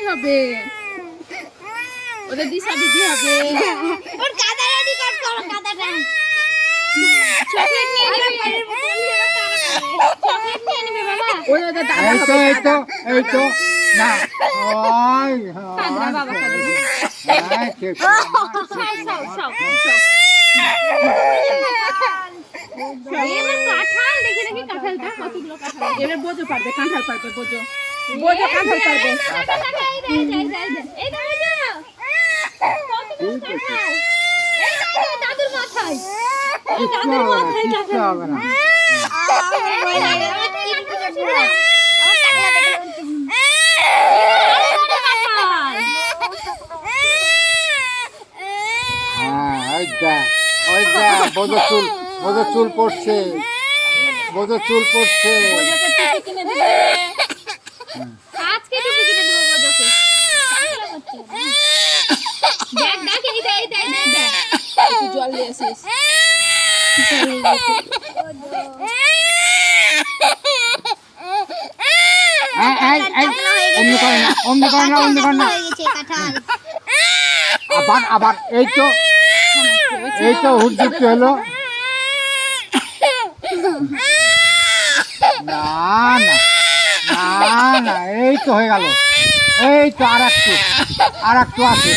হবে ওদের দিশা দিতে হবে ওর কাদা রেডি কর কাদাটা চকলেট নিয়ে নেবে চকলেট নিয়ে নেবে বাবা ওই ওদের দাদা এই তো না ওই কাঁদরা বাবা কাঁদরা হ্যাঁ ঠিক সব এবার কাঁঠাল দেখি নাকি কাঁঠালটা কতগুলো কাঁঠাল এবার বোঝো পারবে কাঁঠাল পারবে বোঝো কাঁঠাল পারবে এই বোঝো কতগুলো কাঁঠাল এই দাদুর মাথায় কিচ্ছু হবে না ওই যা বোঝো চুল পড়ছে বোঝোকে টুপি কিনে দেবে আজকে টুপি কিনে দেবো বোঝোকে দেখ একটু জল নিয়ে আসিস অমনি করে না আবার এই তো হুড়যুক্তি হলো না এই তো হয়ে গেল এই তো আর একটু আছে